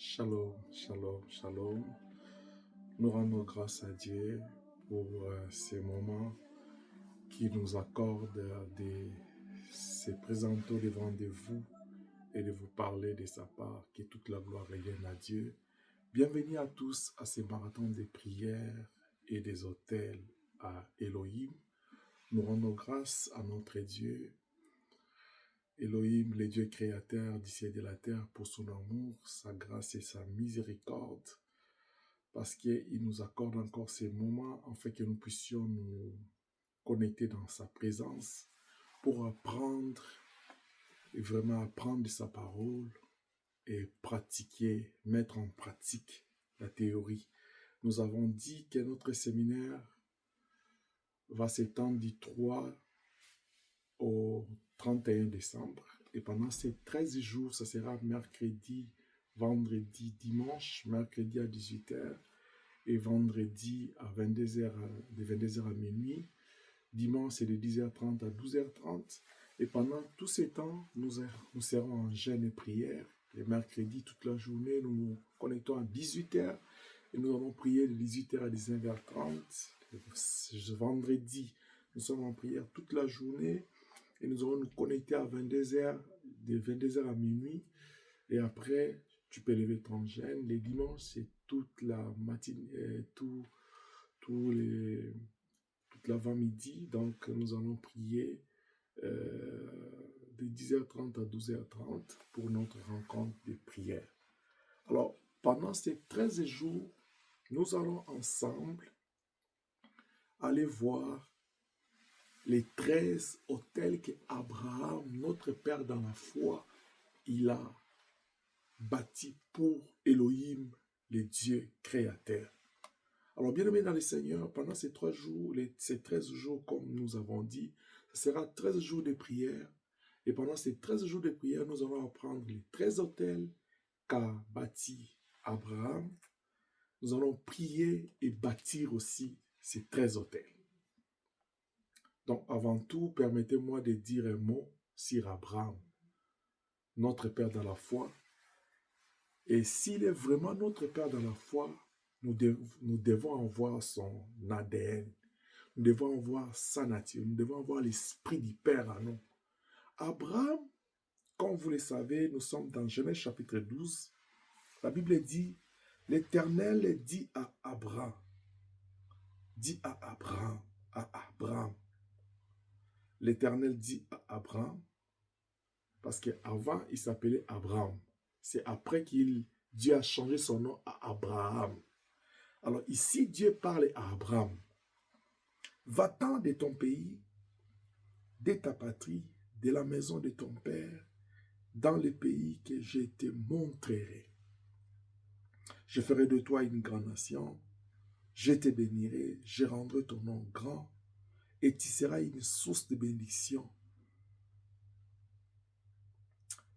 Shalom, shalom, shalom. Nous rendons grâce à Dieu pour ces moments qui nous accorde de se présenter devant de vous et de vous parler de sa part. Que toute la gloire revienne à Dieu. Bienvenue à tous à ces marathons de prières et des autels à Elohim. Nous rendons grâce à notre Dieu, Elohim, le Dieu créateur du ciel et de la terre, pour son amour, sa grâce et sa miséricorde, parce qu'il nous accorde encore ces moments afin que nous puissions nous connecter dans sa présence pour apprendre et vraiment apprendre de sa parole et pratiquer, mettre en pratique la théorie. Nous avons dit que notre séminaire va s'étendre du 3 au 31 décembre. Et pendant ces 13 jours, ça sera mercredi, vendredi, dimanche, mercredi à 18h et vendredi à 22h, de 22h à minuit. Dimanche, c'est de 10h30 à 12h30. Et pendant tout ce temps, nous serons en jeûne et prière. Les mercredis, toute la journée, nous nous connectons à 18h et nous allons prier de 18h à 19h30. Vendredi, nous sommes en prière toute la journée. Et nous allons nous connecter à 22h, de 22h à minuit. Et après, tu peux lever ton jeûne. Les dimanches, c'est toute la matinée, toute l'avant-midi. Donc, nous allons prier de 10h30 à 12h30 pour notre rencontre de prière. Alors, pendant ces 13 jours, nous allons ensemble aller voir les 13 autels qu'Abraham, notre père dans la foi, il a bâti pour Elohim, le Dieu créateur. Alors, bien aimé dans le Seigneur, pendant ces 3 jours, ces 13 jours, comme nous avons dit, ce sera 13 jours de prière. Et pendant ces 13 jours de prière, nous allons apprendre les 13 autels qu'a bâti Abraham. Nous allons prier et bâtir aussi ces 13 autels. Donc, avant tout, permettez-moi de dire un mot sur Abraham, notre Père dans la foi. Et s'il est vraiment notre Père dans la foi, nous devons avoir son ADN. Nous devons avoir sa nature. Nous devons avoir l'esprit du Père en nous. Abraham, comme vous le savez, nous sommes dans Genèse chapitre 12. La Bible dit, l'Éternel dit à Abraham, l'Éternel dit à Abraham, parce qu'avant, il s'appelait Abraham. C'est après Dieu a changé son nom à Abraham. Alors ici, Dieu parle à Abraham. Va-t'en de ton pays, de ta patrie, de la maison de ton père, dans le pays que je te montrerai. Je ferai de toi une grande nation, je te bénirai, je rendrai ton nom grand, et tu seras une source de bénédiction.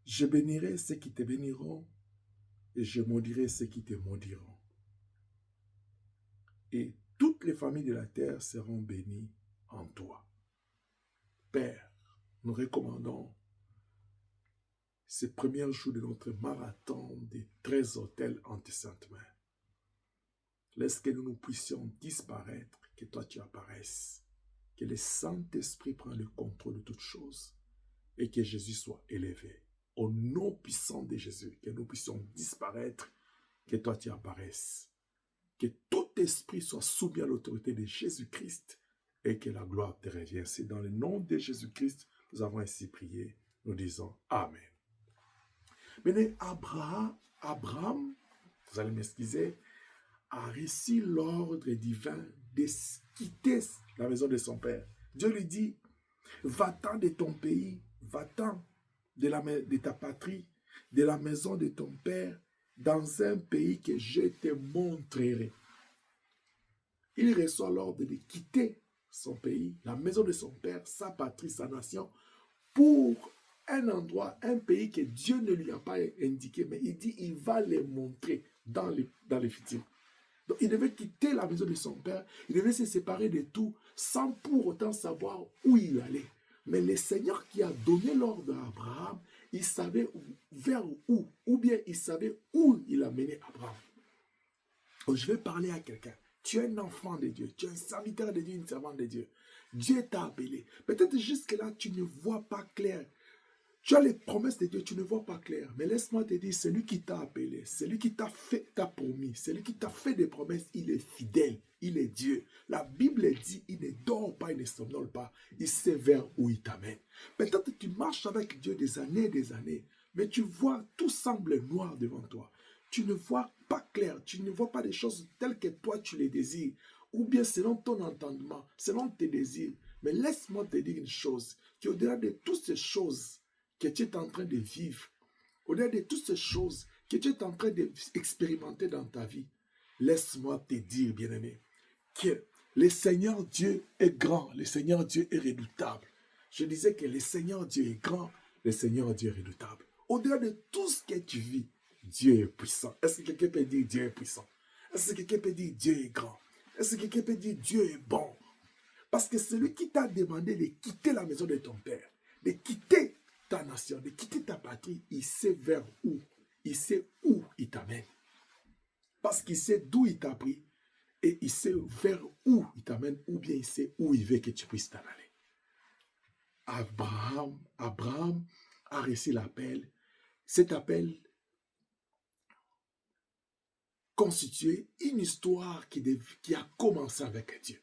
Je bénirai ceux qui te béniront, et je maudirai ceux qui te maudiront. Et toutes les familles de la terre seront bénies en toi. Père, nous recommandons ces premiers jours de notre marathon des 13 autels en tes saintes mains. Laisse que nous puissions disparaître, que toi tu apparaisses, que le Saint-Esprit prenne le contrôle de toutes choses et que Jésus soit élevé. Au nom puissant de Jésus, que nous puissions disparaître, que toi tu apparaisses. Que tout esprit soit soumis à l'autorité de Jésus-Christ et que la gloire te revienne. C'est dans le nom de Jésus-Christ nous avons ainsi prié. Nous disons Amen. Maintenant, Abraham, vous allez m'excuser, a reçu l'ordre divin de quitter la maison de son père. Dieu lui dit, va-t'en de ton pays, va-t'en de ta patrie, de la maison de ton père, dans un pays que je te montrerai. Il reçoit l'ordre de quitter son pays, la maison de son père, sa patrie, sa nation, pour un endroit, un pays que Dieu ne lui a pas indiqué, mais il dit il va les montrer dans les futurs. Donc il devait quitter la maison de son père, il devait se séparer de tout, sans pour autant savoir où il allait. Mais le Seigneur qui a donné l'ordre à Abraham, il savait vers où, ou bien il savait où il a mené Abraham. Donc, je vais parler à quelqu'un. Tu es un enfant de Dieu, tu es un serviteur de Dieu, une servante de Dieu. Dieu t'a appelé. Peut-être jusque-là, tu ne vois pas clair. Tu as les promesses de Dieu, tu ne vois pas clair. Mais laisse-moi te dire, c'est lui qui t'a appelé, c'est lui qui t'a promis, c'est lui qui t'a fait des promesses, il est fidèle, il est Dieu. La Bible dit, il ne dort pas, il ne somnole pas, il sait vers où il t'amène. Peut-être que tu marches avec Dieu des années, mais tu vois, tout semble noir devant toi. Tu ne vois pas clair, tu ne vois pas les choses telles que toi tu les désires, ou bien selon ton entendement, selon tes désirs. Mais laisse-moi te dire une chose, qu'au-delà de toutes ces choses, que tu es en train de vivre, au-delà de toutes ces choses que tu es en train d'expérimenter dans ta vie, laisse-moi te dire, bien-aimé, que le Seigneur Dieu est grand, le Seigneur Dieu est redoutable. Je disais que le Seigneur Dieu est grand, le Seigneur Dieu est redoutable. Au-delà de tout ce que tu vis, Dieu est puissant. Est-ce que quelqu'un peut dire Dieu est puissant? Est-ce que quelqu'un peut dire Dieu est grand? Est-ce que quelqu'un peut dire Dieu est bon? Parce que celui qui t'a demandé de quitter la maison de ton père, de quitter ta nation, de quitter ta patrie, il sait vers où. Il sait où il t'amène. Parce qu'il sait d'où il t'a pris et il sait vers où il t'amène ou bien il sait où il veut que tu puisses t'en aller. Abraham a reçu l'appel. Cet appel constituait une histoire qui a commencé avec Dieu.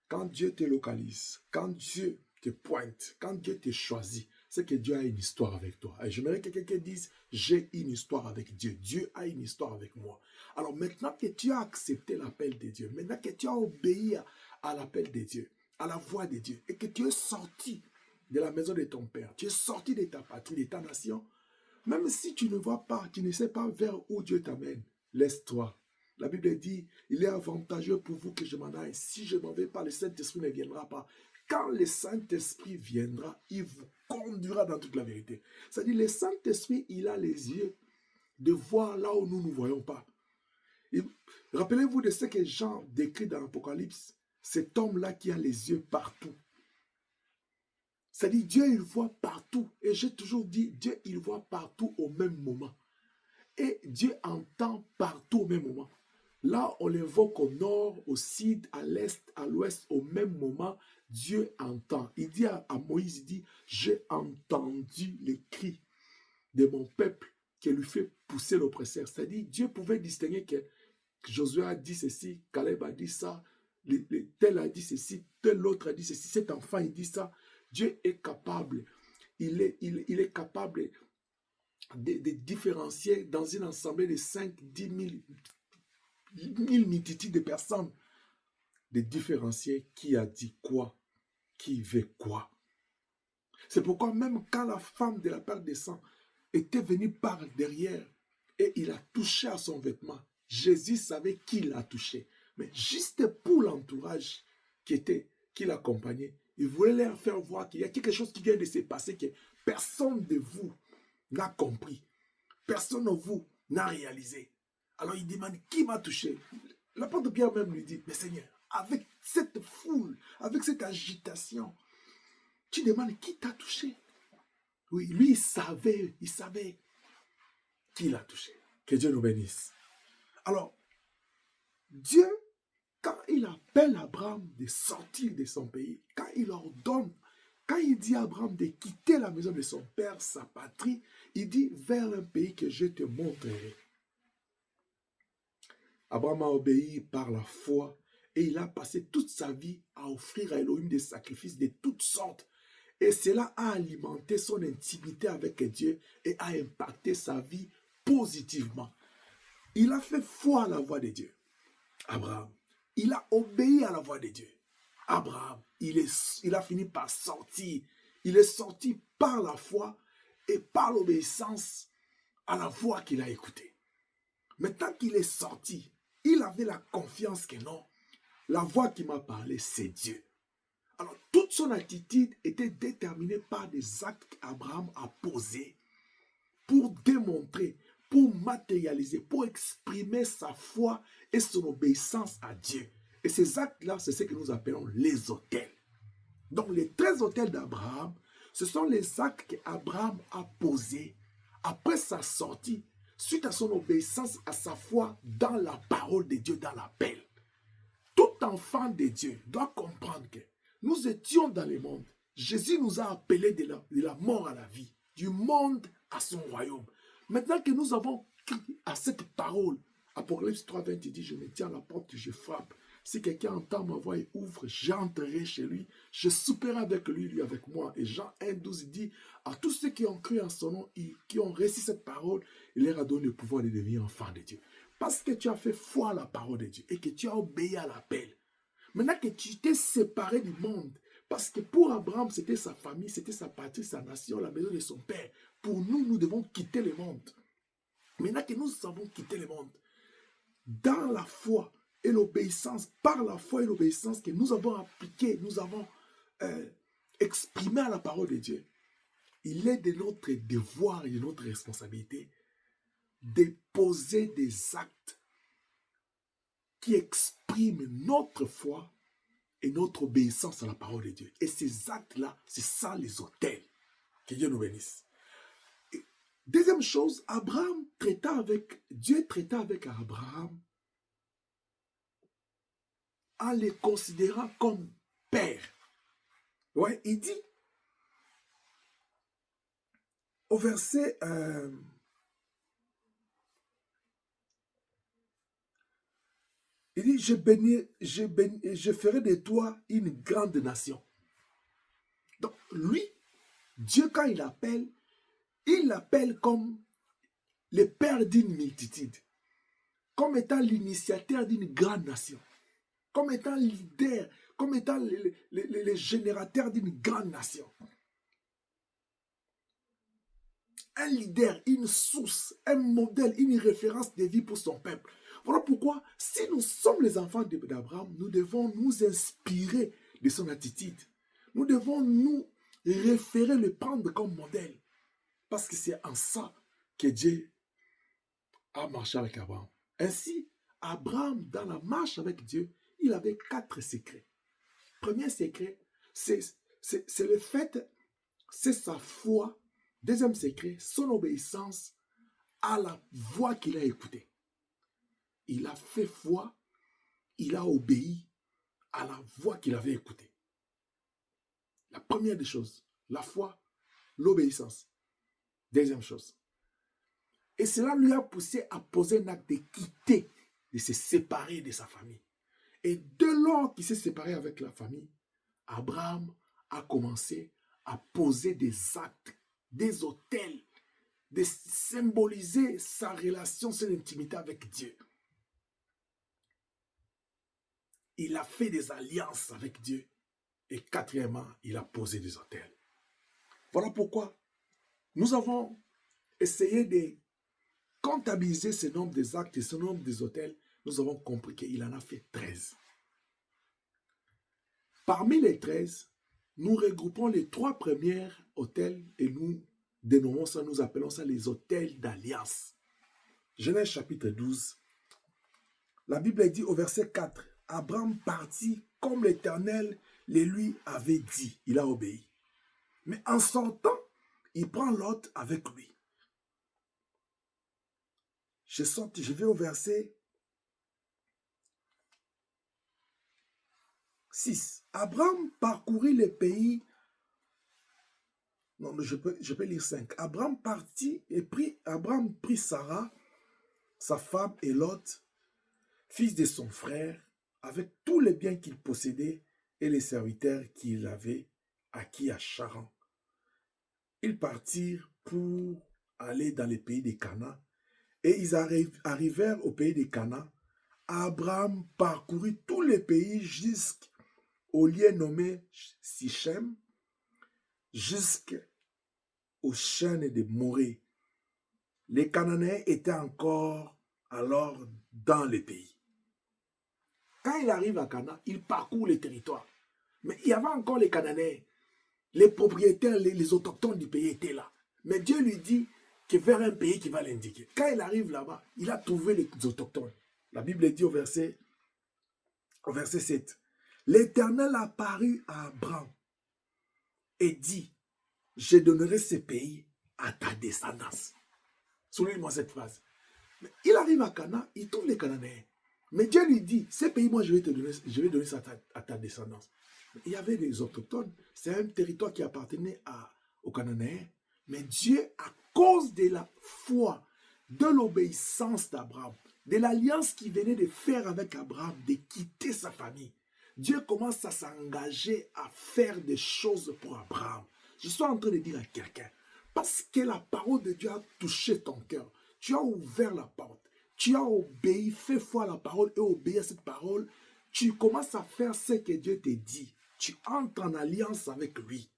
Quand Dieu te localise, quand Dieu te pointe, quand Dieu te choisit, c'est que Dieu a une histoire avec toi. Et j'aimerais que quelqu'un dise, j'ai une histoire avec Dieu. Dieu a une histoire avec moi. Alors maintenant que tu as accepté l'appel de Dieu, maintenant que tu as obéi à l'appel de Dieu, à la voix de Dieu, et que tu es sorti de la maison de ton père, tu es sorti de ta patrie, de ta nation, même si tu ne vois pas, tu ne sais pas vers où Dieu t'amène, laisse-toi. La Bible dit, il est avantageux pour vous que je m'en aille. Si je ne m'en vais pas, le Saint-Esprit ne viendra pas. Quand le Saint-Esprit viendra, il vous conduira dans toute la vérité. C'est-à-dire, le Saint-Esprit, il a les yeux de voir là où nous ne voyons pas. Rappelez-vous de ce que Jean décrit dans l'Apocalypse. Cet homme-là qui a les yeux partout. C'est-à-dire, Dieu, il voit partout. Et j'ai toujours dit, Dieu, il voit partout au même moment. Et Dieu entend partout au même moment. Là, on l'invoque au nord, au sud, à l'est, à l'ouest, au même moment, Dieu entend. Il dit à Moïse, il dit, j'ai entendu les cris de mon peuple qui lui fait pousser l'oppresseur. C'est-à-dire, Dieu pouvait distinguer que Josué a dit ceci, Caleb a dit ça, tel a dit ceci, tel autre a dit ceci, cet enfant il dit ça. Dieu est capable, il est capable de différencier dans une assemblée de 5, 10 000, 1000 multitudes de personnes, de différencier qui a dit quoi, qui veut quoi. C'est pourquoi même quand la femme de la perte de sang était venue par derrière et il a touché à son vêtement, Jésus savait qui l'a touché. Mais juste pour l'entourage qui l'accompagnait, il voulait leur faire voir qu'il y a quelque chose qui vient de se passer que personne de vous n'a compris. Personne de vous n'a réalisé. Alors il demande qui m'a touché. L'apôtre Pierre même lui dit, mais Seigneur, avec cette foule, avec cette agitation, tu demandes qui t'a touché. Oui, lui il savait qui l'a touché. Que Dieu nous bénisse. Alors, Dieu, quand il appelle Abraham de sortir de son pays, quand il ordonne, quand il dit à Abraham de quitter la maison de son père, sa patrie, il dit vers un pays que je te montrerai. Abraham a obéi par la foi et il a passé toute sa vie à offrir à Elohim des sacrifices de toutes sortes. Et cela a alimenté son intimité avec Dieu et a impacté sa vie positivement. Il a fait foi à la voix de Dieu. Abraham, il a obéi à la voix de Dieu. Abraham, il a fini par sortir. Il est sorti par la foi et par l'obéissance à la voix qu'il a écoutée. Maintenant qu'il est sorti, il avait la confiance que non, la voix qui m'a parlé, c'est Dieu. Alors, toute son attitude était déterminée par des actes qu'Abraham a posés pour démontrer, pour matérialiser, pour exprimer sa foi et son obéissance à Dieu. Et ces actes-là, c'est ce que nous appelons les autels. Donc, les 13 autels d'Abraham Ce sont les actes qu'Abraham a posés après sa sortie, suite à son obéissance, à sa foi dans la parole de Dieu, dans l'appel. Tout enfant de Dieu doit comprendre que nous étions dans le monde. Jésus nous a appelés de la mort à la vie, du monde à son royaume. Maintenant que nous avons crié à cette parole, Apocalypse 3, 20 dit, je me tiens à la porte, je frappe. Si quelqu'un entend ma voix et ouvre, j'entrerai chez lui, je souperai avec lui, lui avec moi. Et Jean 1, 12 dit, à tous ceux qui ont cru en son nom, qui ont reçu cette parole, il leur a donné le pouvoir de devenir enfants de Dieu. Parce que tu as fait foi à la parole de Dieu et que tu as obéi à l'appel. Maintenant que tu t'es séparé du monde, parce que pour Abraham, c'était sa famille, c'était sa patrie, sa nation, la maison de son père. Pour nous, nous devons quitter le monde. Maintenant que nous avons quitté le monde, dans la foi et l'obéissance, par la foi et l'obéissance que nous avons appliquée, nous avons exprimé à la parole de Dieu, il est de notre devoir et de notre responsabilité de poser des actes qui expriment notre foi et notre obéissance à la parole de Dieu. Et ces actes-là, c'est ça les autels. Que Dieu nous bénisse. Et deuxième chose, Dieu traita avec Abraham en les considérant comme père. Ouais, il dit au verset il dit, je ferai de toi une grande nation. Donc, lui, Dieu, quand il l'appelle comme le père d'une multitude, comme étant l'initiateur d'une grande nation, comme étant leader, comme étant le générateur d'une grande nation. Un leader, une source, un modèle, une référence de vie pour son peuple. Voilà pourquoi, si nous sommes les enfants d'Abraham, nous devons nous inspirer de son attitude. Nous devons nous référer, le prendre comme modèle. Parce que c'est en ça que Dieu a marché avec Abraham. Ainsi, Abraham, dans la marche avec Dieu, il avait 4 secrets. Premier secret, c'est le fait, c'est sa foi. Deuxième secret, son obéissance à la voix qu'il a écoutée. Il a fait foi, il a obéi à la voix qu'il avait écoutée. La première des choses, la foi, l'obéissance. Deuxième chose. Et cela lui a poussé à poser un acte de quitter, de se séparer de sa famille. Et dès lors qu'il s'est séparé avec la famille, Abraham a commencé à poser des actes, des autels, de symboliser sa relation, son intimité avec Dieu. Il a fait des alliances avec Dieu. Et quatrièmement, il a posé des autels. Voilà pourquoi nous avons essayé de comptabiliser ce nombre des actes et ce nombre des autels. Nous avons compris qu'il en a fait 13. Parmi les 13, nous regroupons les 3 premiers autels et nous dénommons ça, nous appelons ça les autels d'alliance. Genèse chapitre 12. La Bible dit au verset 4, Abraham partit comme l'Éternel le lui avait dit. Il a obéi. Mais en sortant, il prend Lot avec lui. Je vais au verset 6. Abraham parcourut le pays. Non, je peux lire 5. Abraham partit et Abraham prit Sarah, sa femme, et Lot, fils de son frère, avec tous les biens qu'il possédait et les serviteurs qu'il avait acquis à Charan. Ils partirent pour aller dans le pays de Canaan. Et ils arrivèrent au pays de Canaan. Abraham parcourut tous les pays jusqu'au lieu nommé Sichem, jusqu'au chêne de Morée. Les Cananéens étaient encore alors dans le pays. Quand il arrive à Canaan, il parcourt le territoire. Mais il y avait encore les Cananéens. Les propriétaires, les autochtones du pays étaient là. Mais Dieu lui dit que vers un pays qui va l'indiquer. Quand il arrive là-bas, il a trouvé les autochtones. La Bible dit au verset 7. L'Éternel apparut à Abraham et dit, je donnerai ce pays à ta descendance. Souligne-moi cette phrase. Mais il arrive à Cana, il trouve les Cananéens. Mais Dieu lui dit, ce pays, moi, je vais donner ça à ta descendance. Mais il y avait des autochtones. C'est un territoire qui appartenait aux Cananéens. Mais Dieu, à cause de la foi, de l'obéissance d'Abraham, de l'alliance qu'il venait de faire avec Abraham, de quitter sa famille, Dieu commence à s'engager à faire des choses pour Abraham. Je suis en train de dire à quelqu'un, parce que la parole de Dieu a touché ton cœur, tu as ouvert la porte, tu as obéi, fait foi à la parole et obéi à cette parole, tu commences à faire ce que Dieu te dit. Tu entres en alliance avec lui.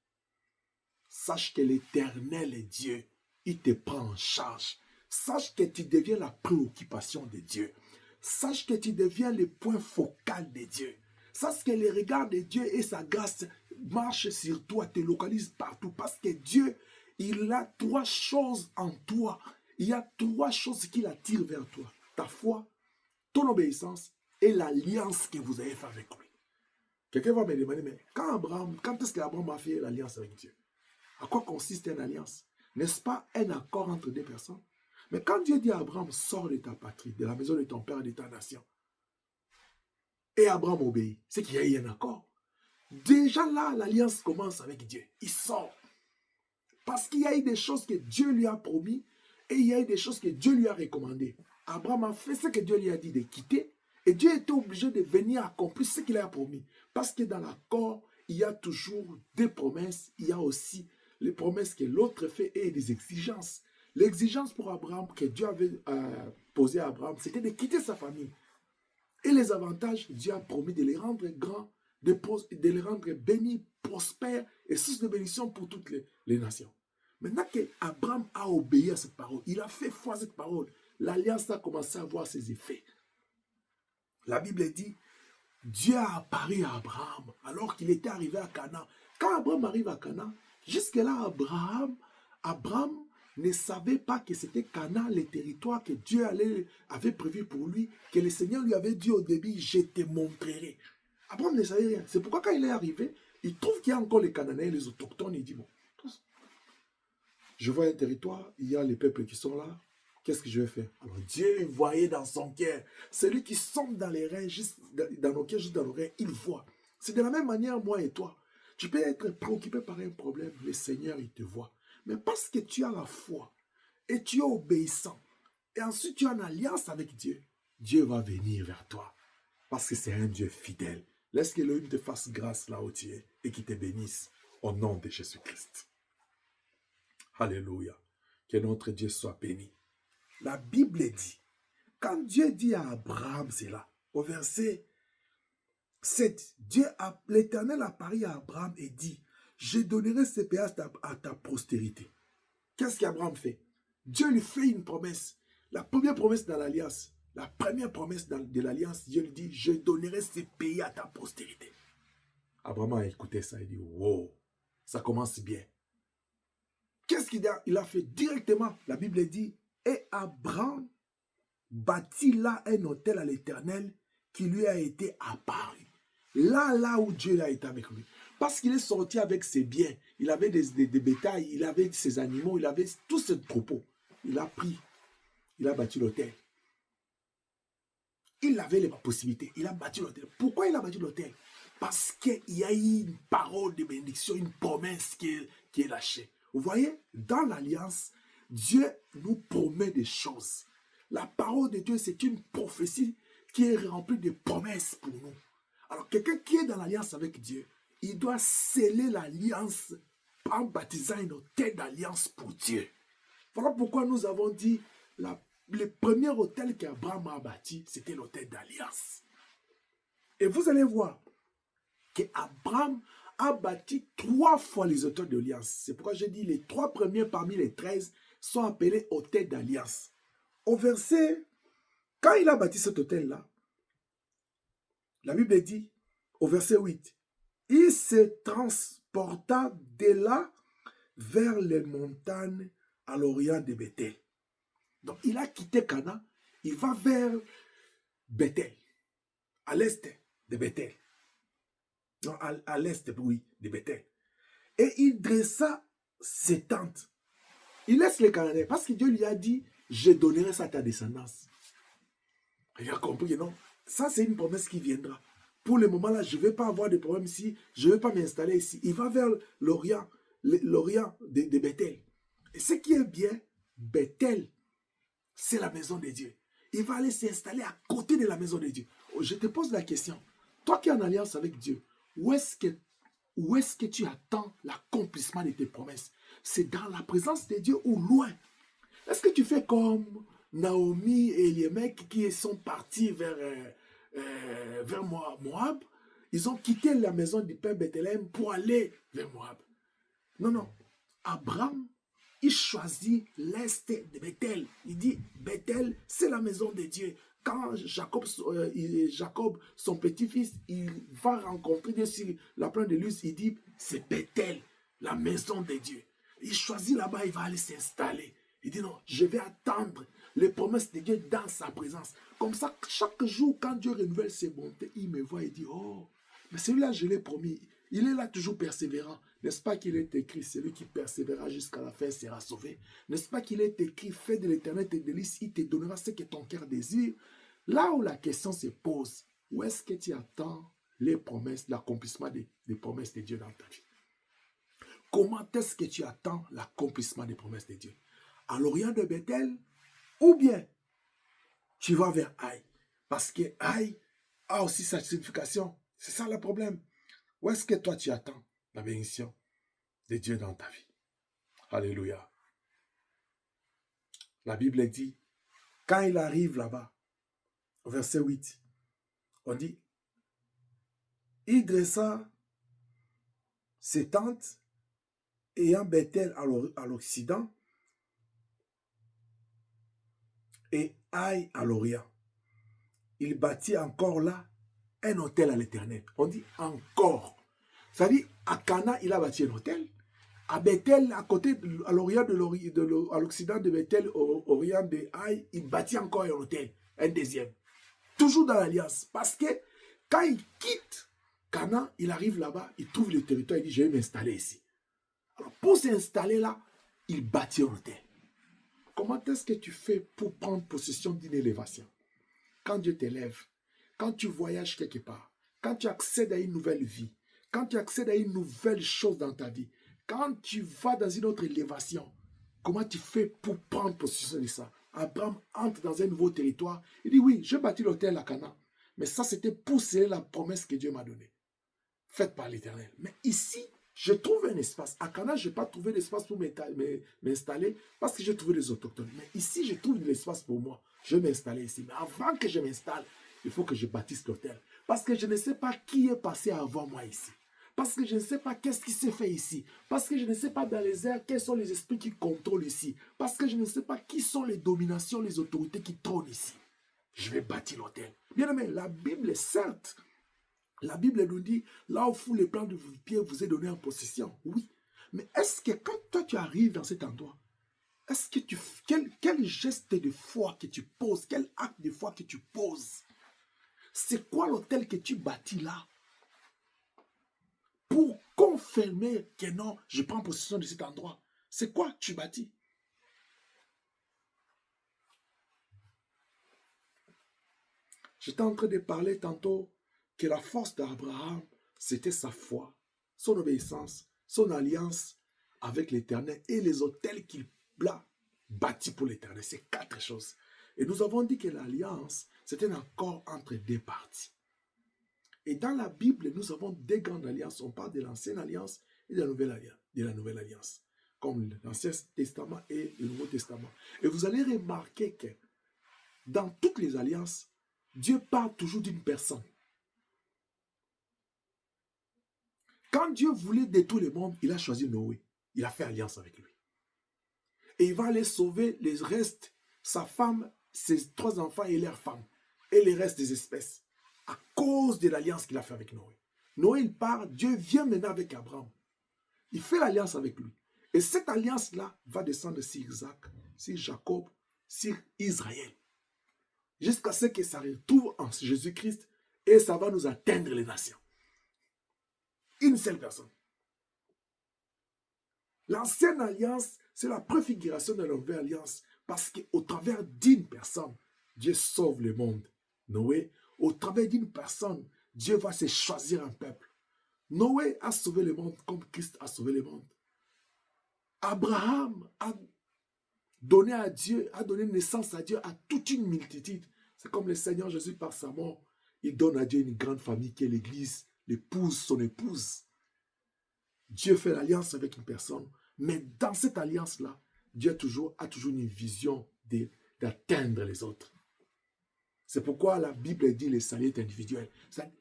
Sache que l'Éternel est Dieu. Il te prend en charge. Sache que tu deviens la préoccupation de Dieu. Sache que tu deviens le point focal de Dieu. Sache que le regard de Dieu et sa grâce marchent sur toi, te localisent partout. Parce que Dieu, il a trois choses en toi. Il y a trois choses qui l'attirent vers toi. Ta foi, ton obéissance et l'alliance que vous avez faite avec lui. Quelqu'un va me demander, mais quand est-ce qu'Abraham a fait l'alliance avec Dieu? À quoi consiste une alliance? N'est-ce pas un accord entre deux personnes? Mais quand Dieu dit à Abraham, sors de ta patrie, de la maison de ton père et de ta nation, et Abraham obéit, c'est qu'il y a eu un accord. Déjà là, l'alliance commence avec Dieu. Il sort. Parce qu'il y a eu des choses que Dieu lui a promis et il y a eu des choses que Dieu lui a recommandées. Abraham a fait ce que Dieu lui a dit de quitter et Dieu était obligé de venir accomplir ce qu'il a promis. Parce que dans l'accord, il y a toujours des promesses, il y a aussi les promesses que l'autre fait et des exigences. L'exigence pour Abraham que Dieu avait posée à Abraham, c'était de quitter sa famille. Et les avantages, Dieu a promis de les rendre grands, de les rendre bénis, prospères et source de bénédiction pour toutes les nations. Maintenant qu'Abraham a obéi à cette parole, il a fait foi à cette parole, l'alliance a commencé à avoir ses effets. La Bible dit, Dieu a apparu à Abraham alors qu'il était arrivé à Canaan. Quand Abraham arrive à Canaan, jusque-là, Abraham ne savait pas que c'était Canaan, le territoire que Dieu avait prévu pour lui, que le Seigneur lui avait dit au début, je te montrerai. Abraham ne savait rien. C'est pourquoi quand il est arrivé, il trouve qu'il y a encore les Cananéens, les autochtones, il dit, bon, je vois un territoire, il y a les peuples qui sont là, qu'est-ce que je vais faire? Alors Dieu voyait dans son cœur, celui qui sombre dans les reins, juste dans nos cœurs, juste dans nos reins, il voit. C'est de la même manière, moi et toi. Tu peux être préoccupé par un problème, le Seigneur, il te voit. Mais parce que tu as la foi et tu es obéissant, et ensuite tu es en alliance avec Dieu, Dieu va venir vers toi. Parce que c'est un Dieu fidèle. Laisse que l'Élohim te fasse grâce là où tu es et qu'il te bénisse au nom de Jésus-Christ. Alléluia. Que notre Dieu soit béni. La Bible dit, quand Dieu dit à Abraham cela, au verset 7, l'Éternel apparaît à Abraham et dit, je donnerai ce pays à ta postérité. Qu'est-ce qu'Abraham fait? Dieu lui fait une promesse. La première promesse dans l'alliance, la première promesse de l'alliance, Dieu lui dit, je donnerai ce pays à ta postérité. Abraham a écouté ça et dit, wow, ça commence bien. Qu'est-ce qu'il a fait directement? La Bible dit, et Abraham bâtit là un autel à l'Éternel qui lui a été apparu. Là où Dieu a été avec lui. Parce qu'il est sorti avec ses biens. Il avait des bétails, il avait ses animaux, il avait tout ce troupeau. Il a pris, il a bâti l'autel. Il avait les possibilités, il a bâti l'autel. Pourquoi il a bâti l'autel? Parce qu'il y a eu une parole de bénédiction, une promesse qui est lâchée. Vous voyez, dans l'alliance, Dieu nous promet des choses. La parole de Dieu, c'est une prophétie qui est remplie de promesses pour nous. Alors, quelqu'un qui est dans l'alliance avec Dieu, il doit sceller l'alliance en baptisant une autel d'alliance pour Dieu. Voilà pourquoi nous avons dit, le premier autel qu'Abraham a bâti, c'était l'autel d'alliance. Et vous allez voir qu'Abraham a bâti 3 fois les autels d'alliance. C'est pourquoi j'ai dit les 3 premiers parmi les 13 sont appelés autels d'alliance. Au verset, quand il a bâti cet autel-là, la Bible dit, au verset 8, il se transporta de là vers les montagnes à l'orient de Bethel. Donc il a quitté Canaan, il va vers Bethel, à l'est de Bethel. Non, à l'est, oui, de Bethel. Et il dressa ses tentes. Il laisse les Cananéens parce que Dieu lui a dit, je donnerai ça à ta descendance. Il a compris que non. Ça, c'est une promesse qui viendra. Pour le moment là, je ne vais pas avoir de problème ici. Je ne vais pas m'installer ici. Il va vers l'Orient de Bethel. Et ce qui est bien, Bethel, c'est la maison de Dieu. Il va aller s'installer à côté de la maison de Dieu. Je te pose la question. Toi qui es en alliance avec Dieu, où est-ce que tu attends l'accomplissement de tes promesses? C'est dans la présence de Dieu ou loin? Est-ce que tu fais comme Naomi et les mecs qui sont partis vers Moab? Ils ont quitté la maison du père Bethléem pour aller vers Moab. Non, non. Abraham, il choisit l'est de Bethel. Il dit, Bethel, c'est la maison de Dieu. Quand Jacob, son petit-fils, il va rencontrer Dieu sur la plaine de Luz, il dit, c'est Bethel, la maison de Dieu. Il choisit là-bas, il va aller s'installer. Il dit, non, je vais attendre les promesses de Dieu dans sa présence. Comme ça, chaque jour, quand Dieu renouvelle ses bontés, il me voit et dit, oh, mais celui-là, je l'ai promis. Il est là toujours persévérant. N'est-ce pas qu'il est écrit, celui qui persévérera jusqu'à la fin sera sauvé? N'est-ce pas qu'il est écrit, fais de l'Éternel tes délices, il te donnera ce que ton cœur désire? Là où la question se pose, où est-ce que tu attends les promesses, l'accomplissement des promesses de Dieu dans ta vie? Comment est-ce que tu attends l'accomplissement des promesses de Dieu? À l'orient de Bethel, ou bien tu vas vers Haï? Parce que Haï a aussi sa signification. C'est ça le problème. Où est-ce que toi tu attends la bénédiction de Dieu dans ta vie? Alléluia. La Bible dit, quand il arrive là-bas, au verset 8, on dit, il dressa ses tentes ayant Bethel à l'occident et Haï à l'orient. Il bâtit encore là un hôtel à l'Éternel. On dit encore. C'est-à-dire, à Cana, il a bâti un hôtel. À Bethel, à côté, à l'orient à l'occident de Bethel, au orient de Haï, il bâtit encore un hôtel, un deuxième. Toujours dans l'alliance. Parce que quand il quitte Cana, il arrive là-bas, il trouve le territoire, il dit, je vais m'installer ici. Alors, pour s'installer là, il bâtit un hôtel. Comment est-ce que tu fais pour prendre possession d'une élévation? Quand Dieu t'élève, quand tu voyages quelque part, quand tu accèdes à une nouvelle vie, quand tu accèdes à une nouvelle chose dans ta vie, quand tu vas dans une autre élévation, comment tu fais pour prendre possession de ça? Abraham entre dans un nouveau territoire. Il dit, oui, je bâtis l'hôtel à Cana. Mais ça, c'était pour sceller la promesse que Dieu m'a donnée, faite par l'Éternel. Mais ici, je trouve un espace. À Cana, je n'ai pas trouvé d'espace pour m'installer parce que j'ai trouvé des autochtones. Mais ici, je trouve de l'espace pour moi. Je vais m'installer ici. Mais avant que je m'installe, il faut que je bâtisse l'hôtel. Parce que je ne sais pas qui est passé avant moi ici. Parce que je ne sais pas qu'est-ce qui s'est fait ici. Parce que je ne sais pas dans les airs quels sont les esprits qui contrôlent ici. Parce que je ne sais pas qui sont les dominations, les autorités qui trônent ici. Je vais bâtir l'hôtel. Bien aimé, la Bible est certes. La Bible nous dit, là où fou les plans de pied vous est donné en possession. Oui. Mais est-ce que quand toi tu arrives dans cet endroit, est-ce que quel geste de foi que tu poses, quel acte de foi que tu poses? C'est quoi l'hôtel que tu bâtis là? Pour confirmer que non, je prends possession de cet endroit. C'est quoi tu bâtis? J'étais en train de parler tantôt que la force d'Abraham, c'était sa foi, son obéissance, son alliance avec l'Éternel et les autels qu'il a bâtis pour l'Éternel. C'est 4 choses. Et nous avons dit que l'alliance, c'était un accord entre 2 parties. Et dans la Bible, nous avons 2 grandes alliances. On parle de l'ancienne alliance et de la nouvelle alliance. Comme l'Ancien Testament et le Nouveau Testament. Et vous allez remarquer que dans toutes les alliances, Dieu parle toujours d'une personne. Quand Dieu voulait détruire le monde, il a choisi Noé. Il a fait alliance avec lui. Et il va aller sauver les restes, sa femme, ses 3 enfants et leurs femmes. Et les restes des espèces. À cause de l'alliance qu'il a fait avec Noé. Noé, il part, Dieu vient maintenant avec Abraham. Il fait l'alliance avec lui. Et cette alliance-là va descendre sur Isaac, sur Jacob, sur Israël. Jusqu'à ce que ça retrouve en Jésus-Christ et ça va nous atteindre les nations. Une seule personne. L'ancienne alliance, c'est la préfiguration de la nouvelle alliance. Parce qu'au travers d'une personne, Dieu sauve le monde. Noé, au travers d'une personne, Dieu va se choisir un peuple. Noé a sauvé le monde comme Christ a sauvé le monde. Abraham a donné à Dieu, a donné naissance à Dieu à toute une multitude. C'est comme le Seigneur Jésus par sa mort. Il donne à Dieu une grande famille qui est l'Église, l'épouse, son épouse. Dieu fait l'alliance avec une personne, mais dans cette alliance-là, Dieu a toujours une vision d'atteindre les autres. C'est pourquoi la Bible dit le salut est individuel.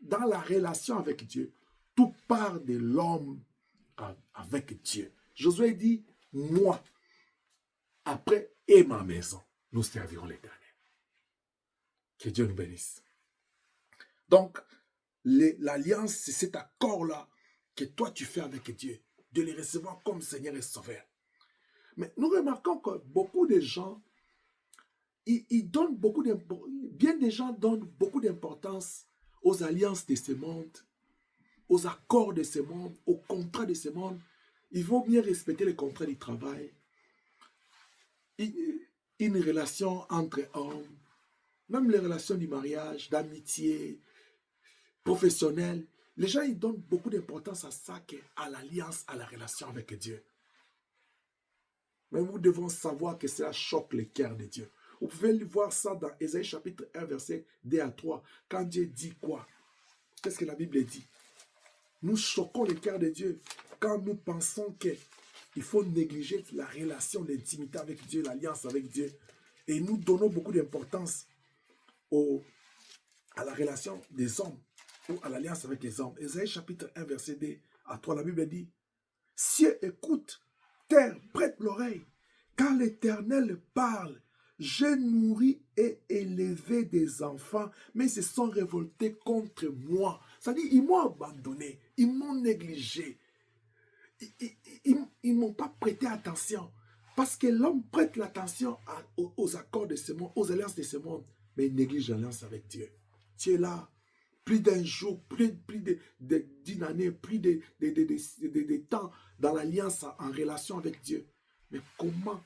Dans la relation avec Dieu, tout part de l'homme avec Dieu. Josué dit, moi, après et ma maison, nous servirons l'Éternel. Que Dieu nous bénisse. Donc, l'alliance, c'est cet accord-là que toi tu fais avec Dieu, de les recevoir comme Seigneur et Sauveur. Mais nous remarquons que beaucoup de gens, ils donnent bien des gens donnent beaucoup d'importance aux alliances de ce monde, aux accords de ce monde, aux contrats de ce monde. Il vaut mieux respecter les contrats du travail, une relation entre hommes, même les relations du mariage, d'amitié, professionnelle. Les gens, ils donnent beaucoup d'importance à ça qu'à l'alliance, à la relation avec Dieu. Mais nous devons savoir que cela choque le cœur de Dieu. Vous pouvez voir ça dans Ésaïe chapitre 1, verset 2 à 3. Quand Dieu dit quoi? Qu'est-ce que la Bible dit? Nous choquons le cœur de Dieu quand nous pensons qu'il faut négliger la relation d'intimité avec Dieu, l'alliance avec Dieu. Et nous donnons beaucoup d'importance à la relation des hommes ou à l'alliance avec les hommes. Ésaïe chapitre 1, verset 2 à 3, la Bible dit, « Cieux, écoute, terre, prête l'oreille, quand l'Éternel parle, j'ai nourri et élevé des enfants, mais ils se sont révoltés contre moi. » C'est-à-dire, ils m'ont abandonné, ils m'ont négligé. Ils ne m'ont pas prêté attention. Parce que l'homme prête l'attention aux accords de ce monde, aux alliances de ce monde, mais il néglige l'alliance avec Dieu. Tu es là, plus d'un jour, plus d'une année, plus de temps dans l'alliance en relation avec Dieu. Mais comment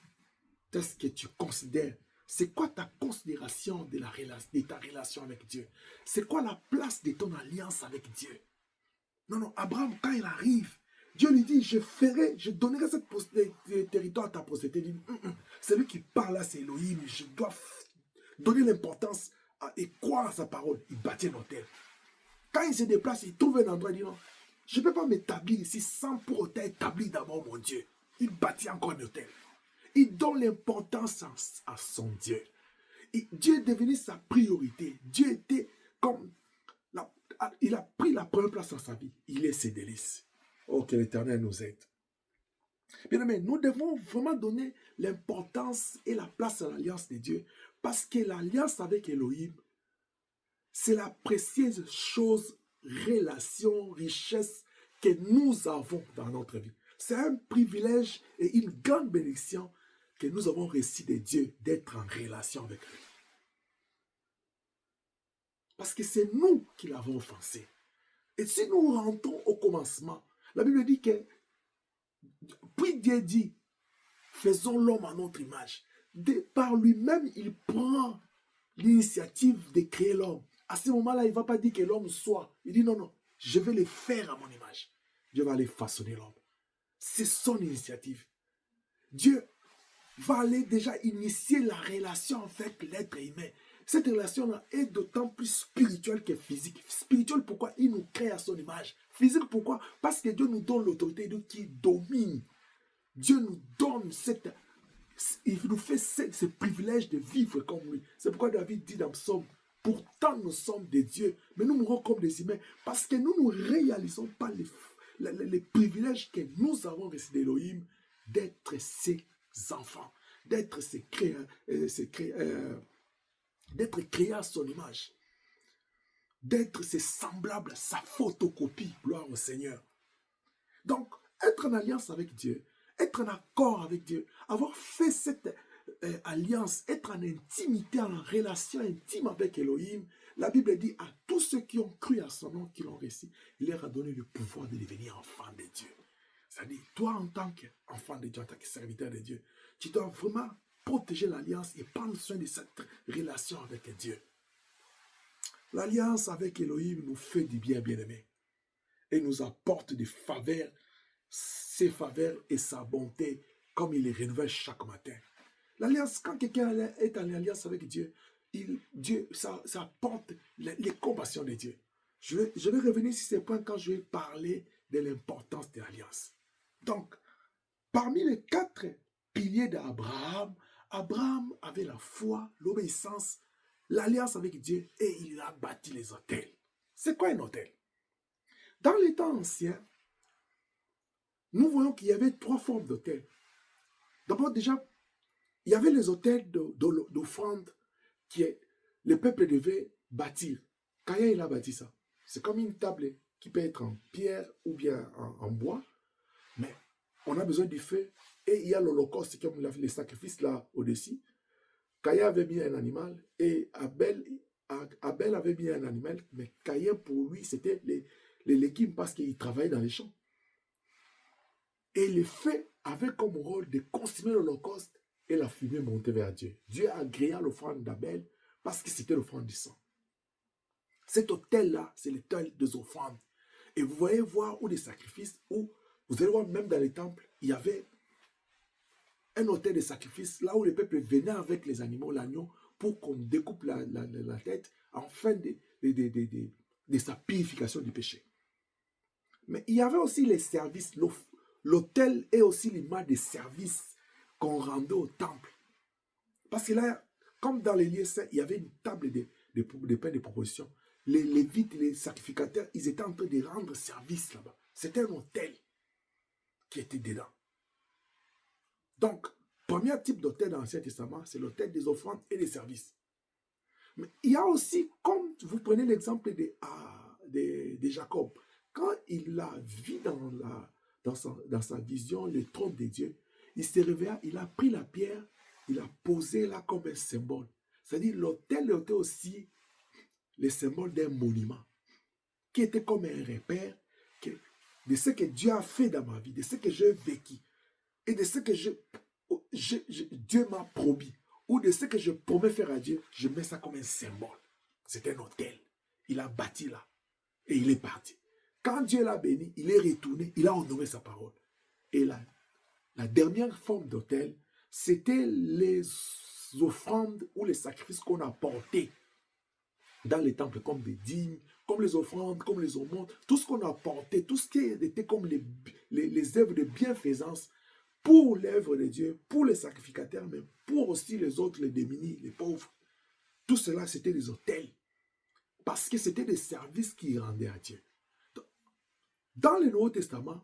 est-ce que tu considères? C'est quoi ta considération de ta relation avec Dieu? C'est quoi la place de ton alliance avec Dieu? Non, Abraham, quand il arrive, Dieu lui dit, je donnerai cette territoire à ta postérité. C'est lui qui parle là, c'est Elohim. Je dois donner l'importance et croire à sa parole. Il bâtit un hôtel. Quand il se déplace, il trouve un endroit, il dit non, je ne peux pas m'établir ici sans pour autant établir d'abord mon Dieu. Il bâtit encore un hôtel. Il donne l'importance à son Dieu. Et Dieu est devenu sa priorité. Dieu était comme... il a pris la première place dans sa vie. Il est ses délices. Oh, que l'Éternel nous aide. Bien aimé, nous devons vraiment donner l'importance et la place à l'alliance de Dieu. Parce que l'alliance avec Elohim, c'est la précieuse chose, relation, richesse que nous avons dans notre vie. C'est un privilège et une grande bénédiction que nous avons reçu de Dieu d'être en relation avec lui. Parce que c'est nous qui l'avons offensé. Et si nous rentrons au commencement, la Bible dit que, puis Dieu dit, faisons l'homme à notre image. Par lui-même, il prend l'initiative de créer l'homme. À ce moment-là, il ne va pas dire que l'homme soit. Il dit non, je vais le faire à mon image. Dieu va aller façonner l'homme. C'est son initiative. Dieu va aller déjà initier la relation avec l'être humain. Cette relation-là est d'autant plus spirituelle que physique. Spirituelle, pourquoi? Il nous crée à son image. Physique, pourquoi? Parce que Dieu nous donne l'autorité qui domine. Dieu nous donne il nous fait ce privilège de vivre comme lui. C'est pourquoi David dit dans Psaume, pourtant nous sommes des dieux, mais nous mourons comme des humains, parce que nous ne réalisons pas les privilèges que nous avons reçus d'Élohim, d'être ses enfants, d'être d'être créés à son image, d'être ses semblables, sa photocopie, gloire au Seigneur. Donc, être en alliance avec Dieu, être en accord avec Dieu, avoir fait cette alliance, être en intimité, en relation intime avec Elohim, la Bible dit à tous ceux qui ont cru à son nom, qui l'ont reçu, il leur a donné le pouvoir de devenir enfants de Dieu. C'est-à-dire, toi, en tant qu'enfant de Dieu, en tant que serviteur de Dieu, tu dois vraiment protéger l'alliance et prendre soin de cette relation avec Dieu. L'alliance avec Elohim nous fait du bien, bien-aimé, et nous apporte des faveurs, ses faveurs et sa bonté, comme il les renouvelle chaque matin. L'alliance, quand quelqu'un est en alliance avec Dieu, ça apporte les compassions de Dieu. Je vais revenir sur ces points quand je vais parler de l'importance de l'alliance. Donc, parmi les 4 piliers d'Abraham, Abraham avait la foi, l'obéissance, l'alliance avec Dieu et il a bâti les autels. C'est quoi un autel? Dans les temps anciens, nous voyons qu'il y avait 3 formes d'autels. D'abord, déjà, il y avait les autels d'offrande que le peuple devait bâtir. Kaya, il a bâti ça. C'est comme une table qui peut être en pierre ou bien en bois, mais on a besoin du feu et il y a l'holocauste, comme les sacrifices là au-dessus. Kaya avait mis un animal et Abel avait mis un animal, mais Caïn pour lui c'était les légumes parce qu'il travaillait dans les champs. Et le feu avait comme rôle de consumer l'holocauste et la fumée montait vers Dieu. Dieu agréa l'offrande d'Abel parce que c'était l'offrande du sang. Cet autel-là, c'est l'autel des offrandes. Et vous voyez voir où des sacrifices, où vous allez voir même dans les temples, il y avait un autel de sacrifice, là où le peuple venait avec les animaux, l'agneau, pour qu'on découpe la tête afin de sa purification du péché. Mais il y avait aussi les services. L'autel est aussi l'image des services qu'on rendait au temple. Parce que là, comme dans les lieux saints, il y avait une table de pain de proposition. Les Lévites, les sacrificateurs, ils étaient en train de rendre service là-bas. C'était un autel qui était dedans. Donc, premier type d'autel dans l'Ancien Testament, c'est l'autel des offrandes et des services. Mais il y a aussi, comme vous prenez l'exemple de Jacob, quand il a vu dans sa vision le trône de Dieu, il s'est réveillé, il a pris la pierre, il a posé là comme un symbole. C'est-à-dire l'autel était aussi le symbole d'un monument, qui était comme un repère de ce que Dieu a fait dans ma vie, de ce que j'ai vécu, et de ce que Dieu m'a promis, ou de ce que je promets faire à Dieu, je mets ça comme un symbole. C'est un autel. Il a bâti là, et il est parti. Quand Dieu l'a béni, il est retourné, il a honoré sa parole. Et la dernière forme d'autel, c'était les offrandes ou les sacrifices qu'on a portés dans les temples, comme des dîmes, comme les offrandes, comme les aumônes, tout ce qu'on a porté, tout ce qui était comme les œuvres de bienfaisance pour l'œuvre de Dieu, pour les sacrificateurs, mais pour aussi les autres, les démunis, les pauvres. Tout cela, c'était des autels. Parce que c'était des services qui rendaient à Dieu. Dans le Nouveau Testament,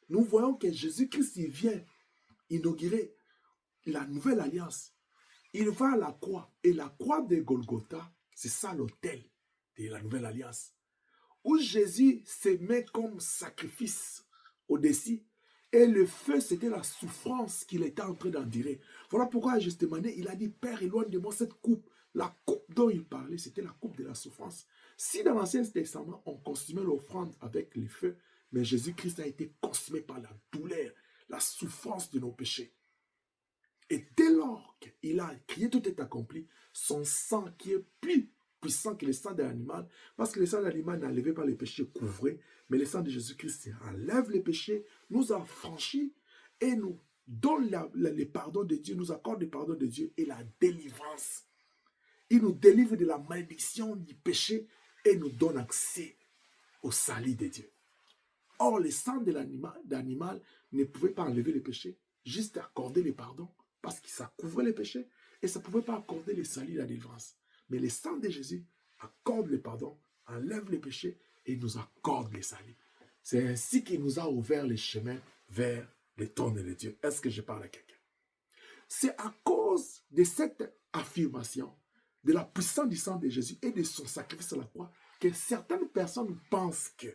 nous voyons que Jésus-Christ vient inaugurer la nouvelle alliance. Il va à la croix. Et la croix de Golgotha, c'est ça l'autel de la nouvelle alliance. Où Jésus se met comme sacrifice au-dessus. Et le feu, c'était la souffrance qu'il était en train d'endurer. Voilà pourquoi, justement, il a dit, Père, éloigne de moi cette coupe. La coupe dont il parlait, c'était la coupe de la souffrance. Si dans l'Ancien Testament, on consumait l'offrande avec le feu, mais Jésus-Christ a été consumé par la douleur, la souffrance de nos péchés. Et dès lors qu'il a crié, tout est accompli, son sang qui est plus puissant que le sang de l'animal, parce que le sang de l'animal n'enlevait pas les péchés couvrés, mais le sang de Jésus-Christ enlève les péchés, nous affranchit et nous donne le pardon de Dieu, nous accorde le pardon de Dieu et la délivrance. Il nous délivre de la malédiction du péché et nous donne accès au salut de Dieu. Or, le sang de l'animal ne pouvait pas enlever les péchés, juste accorder le pardon, parce que ça couvrait les péchés et ça ne pouvait pas accorder le salut et la délivrance. Mais le sang de Jésus accorde le pardon, enlève les péchés et nous accorde le salut. C'est ainsi qu'il nous a ouvert les chemins vers le trône de Dieu. Est-ce que je parle à quelqu'un? C'est à cause de cette affirmation, de la puissance du sang de Jésus et de son sacrifice à la croix, que certaines personnes pensent que,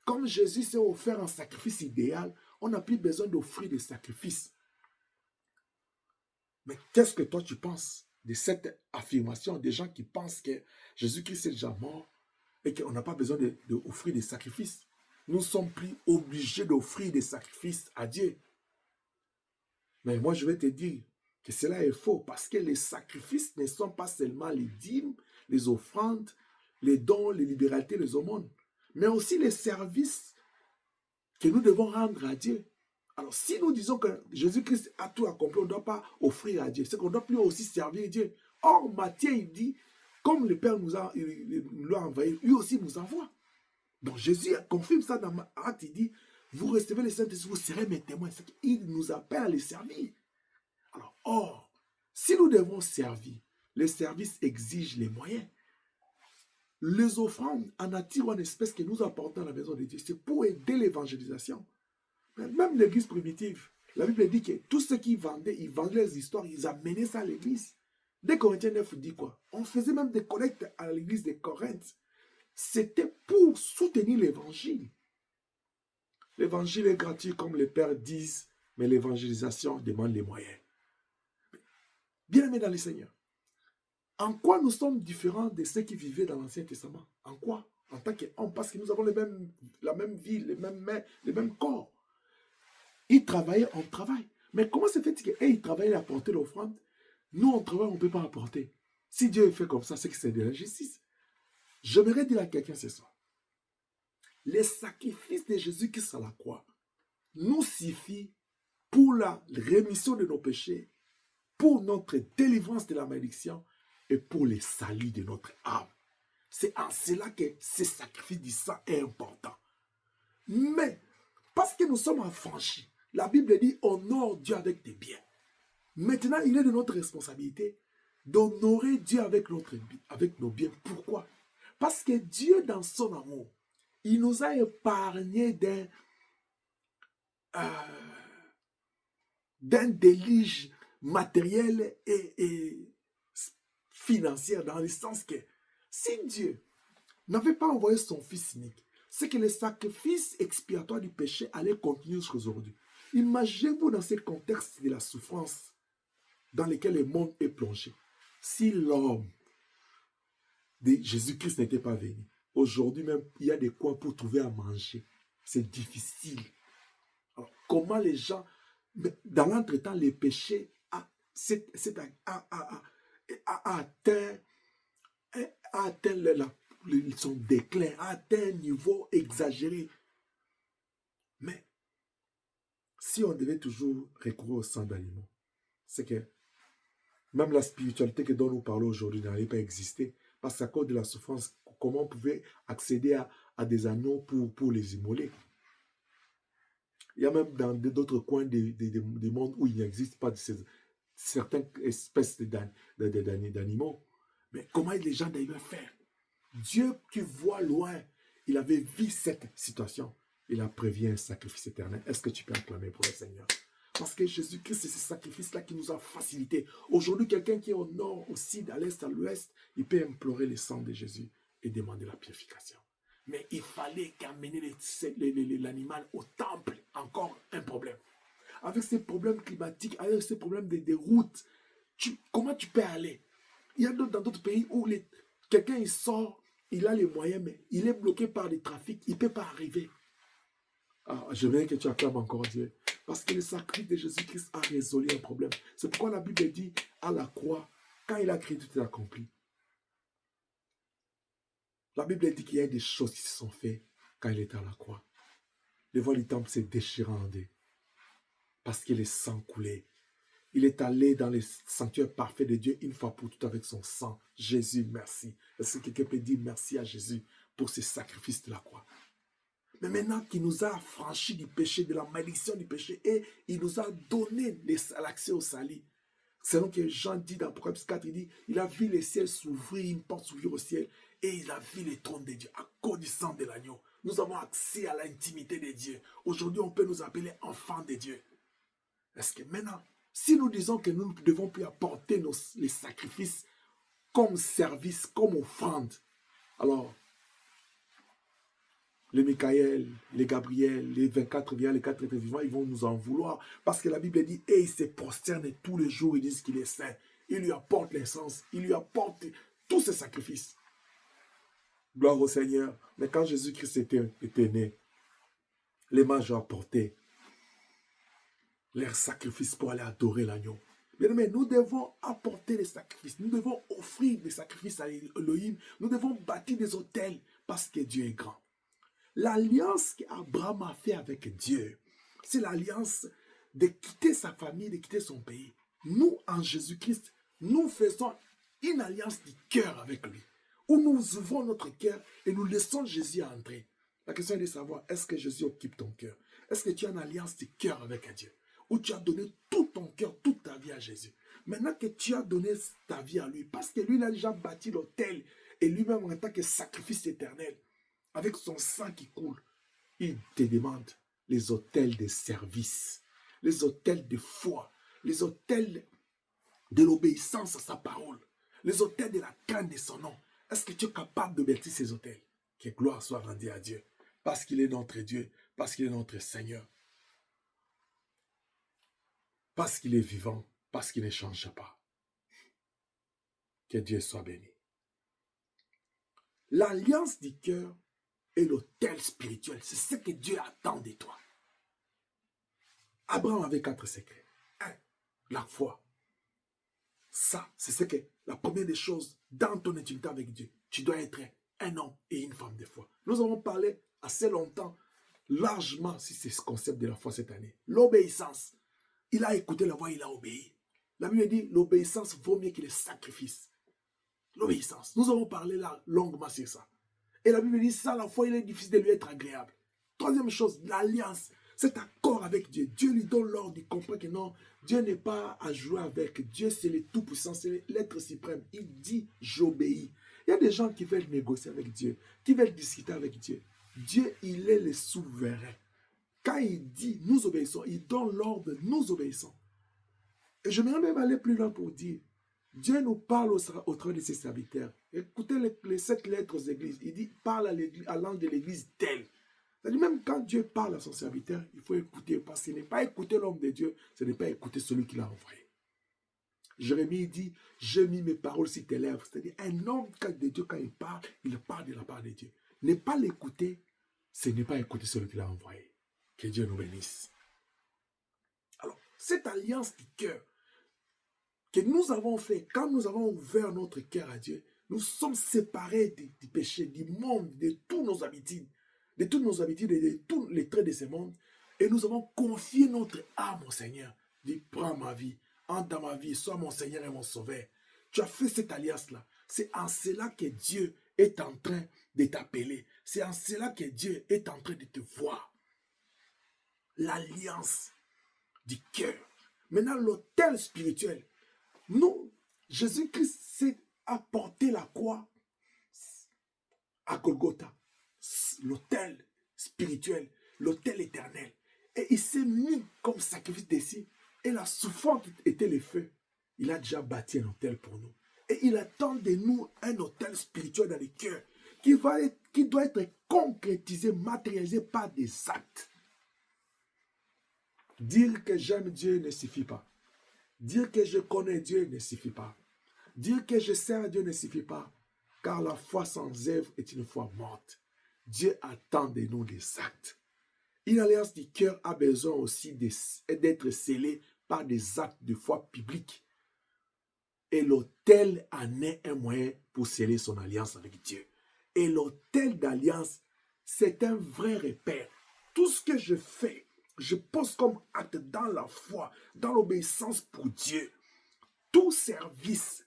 comme Jésus s'est offert un sacrifice idéal, on n'a plus besoin d'offrir des sacrifices. Mais qu'est-ce que toi tu penses de cette affirmation des gens qui pensent que Jésus-Christ est déjà mort et qu'on n'a pas besoin d'offrir des sacrifices? nous ne sommes plus obligés d'offrir des sacrifices à Dieu. Mais moi, je vais te dire que cela est faux parce que les sacrifices ne sont pas seulement les dîmes, les offrandes, les dons, les libéralités, les aumônes, mais aussi les services que nous devons rendre à Dieu. Alors, si nous disons que Jésus-Christ a tout accompli, on ne doit pas offrir à Dieu. C'est qu'on doit plus aussi servir Dieu. Or, Matthieu, il dit, comme le Père nous a envoyé, lui aussi nous envoie. Donc, Jésus confirme ça dans Acte, il dit, vous recevez le Saint-Esprit, vous serez mes témoins. Il nous appelle à les servir. Alors, or, si nous devons servir, les services exigent les moyens. Les offrandes en nature ou en espèces que nous apportons à la maison de Dieu, c'est pour aider l'évangélisation. Même l'église primitive, la Bible dit que tous ceux qui vendaient, ils vendaient les histoires, ils amenaient ça à l'église. Dès Corinthiens 9 dit quoi? On faisait même des collectes à l'église de Corinthe. C'était pour soutenir l'évangile. L'évangile est gratuit comme les pères disent, mais l'évangélisation demande les moyens. Bien-aimés dans le Seigneur, en quoi nous sommes différents de ceux qui vivaient dans l'Ancien Testament? En quoi? En tant qu'hommes, parce que nous avons la même vie, les mêmes mains, les mêmes corps. Ils travaillaient, on travaille. Mais comment se fait-il qu'ils travaillaient à apporter l'offrande? Nous, on travaille, on ne peut pas apporter. Si Dieu fait comme ça, c'est que c'est de l'injustice. J'aimerais dire à quelqu'un ce soir, les sacrifices de Jésus-Christ à la croix nous suffit pour la rémission de nos péchés, pour notre délivrance de la malédiction et pour le salut de notre âme. C'est en cela que ce sacrifice du sang est important. Mais, parce que nous sommes affranchis, la Bible dit, honore Dieu avec tes biens. Maintenant, il est de notre responsabilité d'honorer Dieu avec nos biens. Pourquoi? Parce que Dieu, dans son amour, il nous a épargné d'un déluge matériel et financier, dans le sens que si Dieu n'avait pas envoyé son Fils unique, c'est que le sacrifice expiatoire du péché allait continuer jusqu'à aujourd'hui. Imaginez-vous dans ce contexte de la souffrance dans lequel le monde est plongé. Si l'homme de Jésus-Christ n'était pas venu, aujourd'hui même, il y a des coins pour trouver à manger. C'est difficile. Alors, comment les gens, dans l'entretemps, les péchés a atteint son déclin, a atteint un niveau exagéré. Mais, si on devait toujours recourir au sang d'animaux, c'est que même la spiritualité dont nous parlons aujourd'hui n'allait pas exister. Parce qu'à cause de la souffrance, comment on pouvait accéder à des agneaux pour les immoler? Il y a même dans d'autres coins des mondes où il n'existe pas de certaines espèces d'animaux. Mais comment les gens devaient faire? Dieu qui voit loin, il avait vu cette situation. Il a prévu un sacrifice éternel. Est-ce que tu peux acclamer pour le Seigneur? Parce que Jésus-Christ, c'est ce sacrifice-là qui nous a facilité. Aujourd'hui, quelqu'un qui est au nord, au sud, à l'est, à l'ouest, il peut implorer le sang de Jésus et demander la purification. Mais il fallait qu'amener l'animal au temple, encore un problème. Avec ces problèmes climatiques, avec ces problèmes de routes, comment tu peux aller? Il y a dans d'autres pays où quelqu'un il sort, il a les moyens, mais il est bloqué par les trafics, il ne peut pas arriver. Ah, je veux que tu acclames encore Dieu. Parce que le sacrifice de Jésus-Christ a résolu un problème. C'est pourquoi la Bible dit, à la croix, quand il a créé, tout est accompli. La Bible dit qu'il y a des choses qui se sont faites quand il était à la croix. Le voile du temple s'est déchiré en deux. Parce que le sang coulait. Il est allé dans le sanctuaire parfait de Dieu une fois pour toutes avec son sang. Jésus, merci. Est-ce que quelqu'un peut dire merci à Jésus pour ce sacrifice de la croix? Mais maintenant qu'il nous a affranchis du péché, de la malédiction du péché, et il nous a donné l'accès au salut. C'est donc que Jean dit dans Apocalypse 4, il dit, il a vu les ciels s'ouvrir, une porte s'ouvrir au ciel, et il a vu les trônes de Dieu à cause du sang de l'agneau. Nous avons accès à l'intimité de Dieu. Aujourd'hui, on peut nous appeler enfants de Dieu. Est-ce que maintenant, si nous disons que nous ne devons plus apporter les sacrifices comme service, comme offrande, alors, les Michael, les Gabriel, les 24 vivants, les 4 êtres vivants, ils vont nous en vouloir. Parce que la Bible dit, et ils se prosternent tous les jours, ils disent qu'il est saint. Ils lui apportent l'essence, ils lui apportent tous ces sacrifices. Gloire au Seigneur. Mais quand Jésus-Christ était né, Les mages ont apporté leur sacrifice pour aller adorer l'agneau. Mais nous devons apporter les sacrifices. Nous devons offrir des sacrifices à Elohim. Nous devons bâtir des autels parce que Dieu est grand. L'alliance qu'Abraham a fait avec Dieu, c'est l'alliance de quitter sa famille, de quitter son pays. Nous, en Jésus-Christ, nous faisons une alliance du cœur avec lui, où nous ouvrons notre cœur et nous laissons Jésus entrer. La question est de savoir, est-ce que Jésus occupe ton cœur? Est-ce que tu as une alliance du cœur avec Dieu, où tu as donné tout ton cœur, toute ta vie à Jésus? Maintenant que tu as donné ta vie à lui, parce que lui, il a déjà bâti l'autel, et lui-même en tant que sacrifice éternel, avec son sang qui coule, il te demande les autels de service, les autels de foi, les autels de l'obéissance à sa parole, les autels de la crainte de son nom. Est-ce que tu es capable de bâtir ces autels? Que gloire soit rendue à Dieu, parce qu'il est notre Dieu, parce qu'il est notre Seigneur, parce qu'il est vivant, parce qu'il ne change pas. Que Dieu soit béni. L'alliance du cœur est l'autel spirituel. C'est ce que Dieu attend de toi. Abraham avait 4 secrets. 1. La foi. Ça, c'est ce que la première des choses dans ton intimité avec Dieu. Tu dois être un homme et une femme de foi. Nous avons parlé assez longtemps, largement, si c'est ce concept de la foi cette année. L'obéissance. Il a écouté la voix, il a obéi. La Bible dit, l'obéissance vaut mieux que le sacrifice. L'obéissance. Nous avons parlé là longuement sur ça. Et la Bible dit, ça, la foi, il est difficile de lui être agréable. Troisième chose, l'alliance. Cet accord avec Dieu. Dieu lui donne l'ordre, il comprend que non, Dieu n'est pas à jouer avec. Dieu, c'est le tout-puissant, c'est l'être suprême. Il dit, j'obéis. Il y a des gens qui veulent négocier avec Dieu, qui veulent discuter avec Dieu. Dieu, il est le souverain. Quand il dit, nous obéissons, il donne l'ordre, nous obéissons. Et je m'aimerais même aller plus loin pour dire, Dieu nous parle au travers de ses serviteurs. Écoutez les 7 lettres aux églises. Il dit, parle à l'ange de l'église telle. C'est-à-dire, même quand Dieu parle à son serviteur, il faut écouter. Parce qu'il n'est pas écouter l'homme de Dieu, ce n'est pas écouter celui qui l'a envoyé. Jérémie dit, j'ai mis mes paroles sur tes lèvres. C'est-à-dire, un homme de Dieu, quand il parle de la part de Dieu. Ne pas l'écouter, ce n'est pas écouter celui qui l'a envoyé. Que Dieu nous bénisse. Alors, cette alliance du cœur que nous avons fait, quand nous avons ouvert notre cœur à Dieu, nous sommes séparés du péché, du monde, de toutes nos habitudes, et de tous les traits de ce monde, et nous avons confié notre âme au Seigneur. Dis, prends ma vie, entre dans ma vie, sois mon Seigneur et mon Sauveur. Tu as fait cette alliance-là. C'est en cela que Dieu est en train de t'appeler. C'est en cela que Dieu est en train de te voir. L'alliance du cœur. Maintenant, l'autel spirituel. Nous, Jésus-Christ s'est apporté la croix à Golgotha. L'autel spirituel, l'autel éternel. Et il s'est mis comme sacrifice d'ici. Et la souffrance était le feu. Il a déjà bâti un autel pour nous. Et il attend de nous un autel spirituel dans le cœur qui doit être concrétisé, matérialisé par des actes. Dire que j'aime Dieu ne suffit pas. Dire que je connais Dieu ne suffit pas. Dire que je sers Dieu ne suffit pas. Car la foi sans œuvre est une foi morte. Dieu attend de nous des actes. Une alliance du cœur a besoin aussi d'être scellée par des actes de foi publics. Et l'autel en est un moyen pour sceller son alliance avec Dieu. Et l'autel d'alliance, c'est un vrai repère. Tout ce que je fais, je pose comme acte dans la foi, dans l'obéissance pour Dieu. Tout service,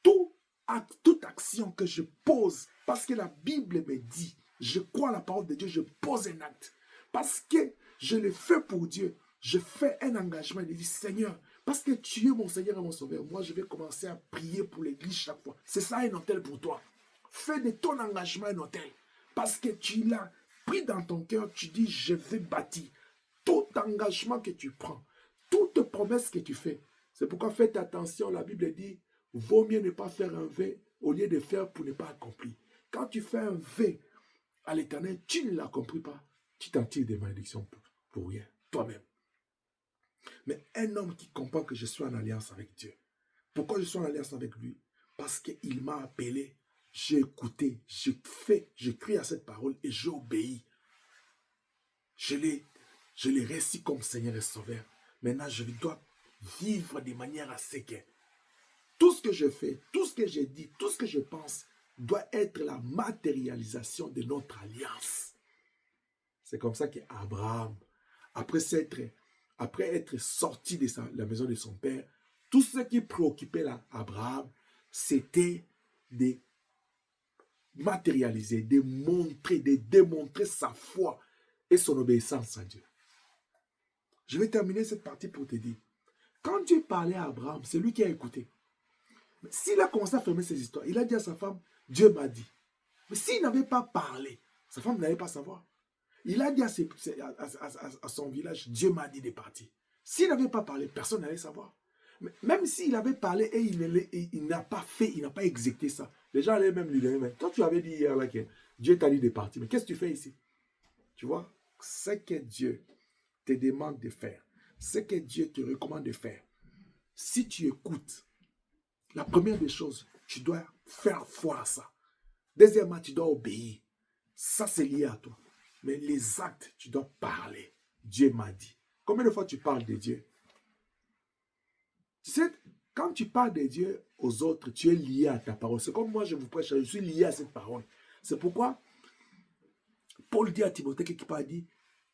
toute action que je pose, parce que la Bible me dit, je crois à la parole de Dieu, je pose un acte. Parce que je le fais pour Dieu, je fais un engagement et je dis, Seigneur, parce que tu es mon Seigneur et mon Sauveur, moi je vais commencer à prier pour l'église chaque fois. C'est ça un autel pour toi. Fais de ton engagement un autel. Parce que tu l'as pris dans ton cœur, tu dis, je vais bâtir. Tout engagement que tu prends, toute promesse que tu fais. C'est pourquoi faites attention, la Bible dit, vaut mieux ne pas faire un vœu au lieu de faire pour ne pas accomplir. Quand tu fais un vœu à l'Éternel, tu ne l'accomplis pas. Tu t'en tires des malédictions pour rien, toi-même. Mais un homme qui comprend que je suis en alliance avec Dieu. Pourquoi je suis en alliance avec lui? Parce qu'il m'a appelé, j'ai écouté, j'ai fait, j'ai crié à cette parole et j'ai obéi. Je l'ai reçu comme Seigneur et Sauveur. Maintenant, je dois vivre de manière à ce que tout ce que je fais, tout ce que je dis, tout ce que je pense doit être la matérialisation de notre alliance. C'est comme ça qu'Abraham, après être sorti de la maison de son père, tout ce qui préoccupait Abraham, c'était de matérialiser, de montrer, de démontrer sa foi et son obéissance à Dieu. Je vais terminer cette partie pour te dire, quand Dieu parlait à Abraham, c'est lui qui a écouté. Mais s'il a commencé à fermer ses histoires, il a dit à sa femme, Dieu m'a dit. Mais s'il n'avait pas parlé, sa femme n'allait pas savoir. Il a dit à son village, Dieu m'a dit de partir. S'il n'avait pas parlé, personne n'allait savoir. Mais même s'il avait parlé et il n'a pas fait, il n'a pas exécuté ça, les gens allaient même lui dire, mais toi tu avais dit hier là que Dieu t'a dit de partir, mais qu'est-ce que tu fais ici? Tu vois, ce que Dieu te demande de faire, ce que Dieu te recommande de faire, si tu écoutes, la première des choses, tu dois faire foi à ça. Deuxièmement, tu dois obéir. Ça, c'est lié à toi. Mais les actes, tu dois parler. Dieu m'a dit. Combien de fois tu parles de Dieu? Tu sais, quand tu parles de Dieu aux autres, tu es lié à ta parole. C'est comme moi, je vous prêche, je suis lié à cette parole. C'est pourquoi Paul dit à Timothée, quelque part, dit,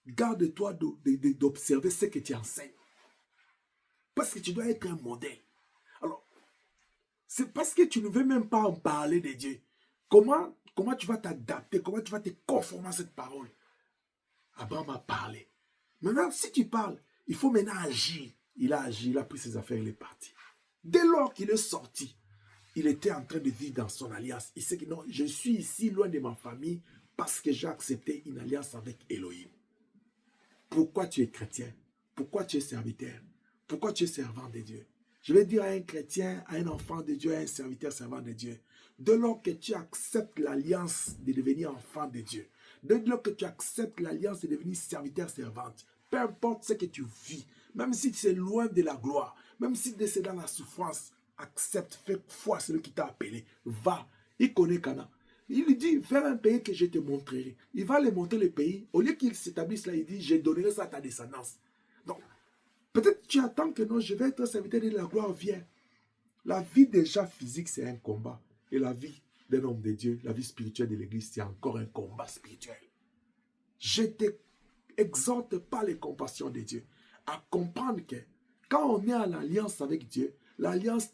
garde-toi d'observer ce que tu enseignes. Parce que tu dois être un modèle. Alors, c'est parce que tu ne veux même pas en parler de Dieu. Comment tu vas t'adapter? Comment tu vas te conformer à cette parole? Abraham a parlé. Maintenant, si tu parles, il faut maintenant agir. Il a agi, il a pris ses affaires, il est parti. Dès lors qu'il est sorti, il était en train de vivre dans son alliance. Il sait que non, je suis ici loin de ma famille parce que j'ai accepté une alliance avec Elohim. Pourquoi tu es chrétien? Pourquoi tu es serviteur? Pourquoi tu es servant de Dieu? Je vais dire à un chrétien, à un enfant de Dieu, à un serviteur servant de Dieu, dès lors que tu acceptes l'alliance de devenir enfant de Dieu, dès lors que tu acceptes l'alliance de devenir serviteur servante, peu importe ce que tu vis, même si c'est loin de la gloire, même si c'est dans la souffrance, accepte, fais foi à celui qui t'a appelé, va, il connaît Cana. Il lui dit, vers un pays que je te montrerai. Il va lui montrer le pays. Au lieu qu'il s'établisse là, il dit, je donnerai ça à ta descendance. Donc, peut-être tu attends que non, je vais être serviteur de la gloire, viens. La vie déjà physique, c'est un combat. Et la vie d'un homme de Dieu, la vie spirituelle de l'Église, c'est encore un combat spirituel. Je t'exhorte par les compassions de Dieu à comprendre que quand on est en alliance avec Dieu, l'alliance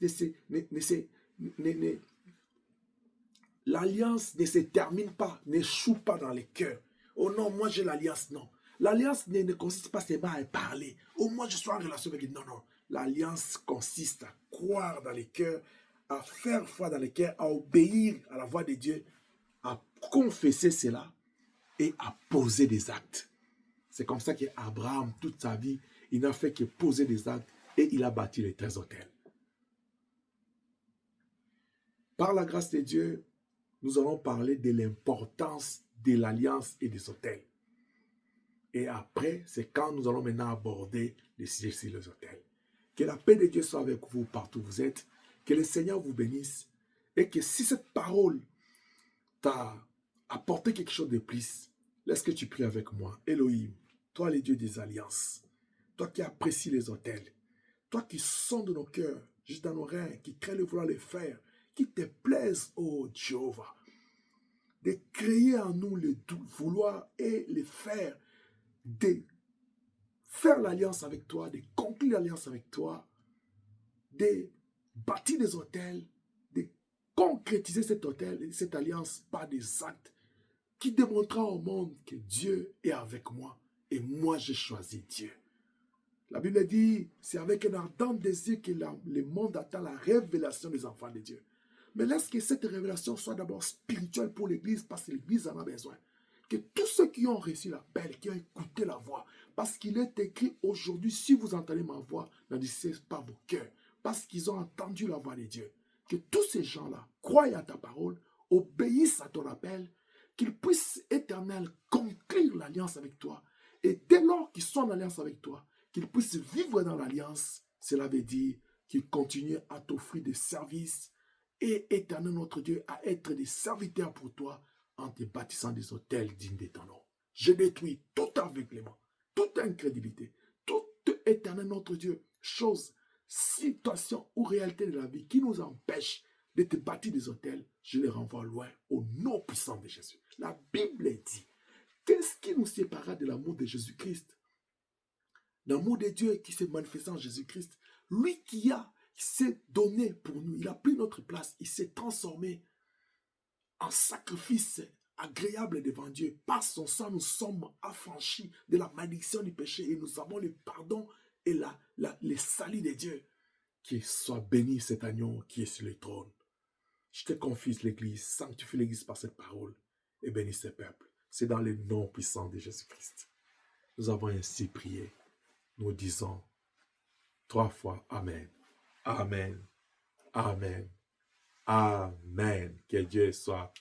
l'alliance ne se termine pas, n'échoue pas dans les cœurs. Oh non, moi j'ai l'alliance, non. L'alliance ne consiste pas seulement à parler. Oh, moi je suis en relation avec Dieu. Non, non. L'alliance consiste à croire dans les cœurs, à faire foi dans les cœurs, à obéir à la voix de Dieu, à confesser cela et à poser des actes. C'est comme ça qu'Abraham, toute sa vie, il n'a fait que poser des actes et il a bâti les 13 autels. Par la grâce de Dieu, nous allons parler de l'importance de l'alliance et des autels. Et après, c'est quand nous allons maintenant aborder les sujets sur les autels. Que la paix de Dieu soit avec vous partout où vous êtes. Que le Seigneur vous bénisse. Et que si cette parole t'a apporté quelque chose de plus, laisse que tu pries avec moi. Elohim, toi le Dieu des alliances, toi qui apprécies les autels, toi qui sondes nos cœurs, juste dans nos reins, qui crée le vouloir les faire, qui te plaise, oh Jéhovah, de créer en nous le vouloir et le faire, de faire l'alliance avec toi, de conclure l'alliance avec toi, de bâtir des autels, de concrétiser cet autel, cette alliance par des actes qui démontrera au monde que Dieu est avec moi et moi j'ai choisi Dieu. La Bible dit, c'est avec un ardent désir que le monde attend la révélation des enfants de Dieu. Mais laisse que cette révélation soit d'abord spirituelle pour l'Église, parce que l'Église en a besoin. Que tous ceux qui ont reçu l'appel, qui ont écouté la voix, parce qu'il est écrit aujourd'hui, si vous entendez ma voix, n'endurcissez pas vos cœurs, parce qu'ils ont entendu la voix de Dieu. Que tous ces gens-là croient à ta parole, obéissent à ton appel, qu'ils puissent, Éternel, conclure l'alliance avec toi. Et dès lors qu'ils sont en alliance avec toi, qu'ils puissent vivre dans l'alliance, cela veut dire qu'ils continuent à t'offrir des services et, Éternel notre Dieu, à être des serviteurs pour toi en te bâtissant des autels dignes de ton nom. Je détruis tout aveuglement, toute incrédulité, tout éternel notre Dieu, chose, situation ou réalité de la vie qui nous empêche de te bâtir des hôtels, je les renvoie loin au nom puissant de Jésus. La Bible dit, qu'est-ce qui nous séparera de l'amour de Jésus-Christ? L'amour de Dieu qui s'est manifesté en Jésus-Christ. Lui qui s'est donné pour nous. Il a pris notre place. Il s'est transformé en sacrifice agréable devant Dieu. Par son sang, nous sommes affranchis de la malédiction du péché et nous avons le pardon et le salut de Dieu. Qu'il soit béni cet agneau qui est sur le trône. Je te confie l'Église, sanctifie l'Église par cette parole et bénis ce peuple. C'est dans le nom puissant de Jésus-Christ. Nous avons ainsi prié. Nous disons 3 fois Amen. Amen. Amen. Amen. Que Dieu soit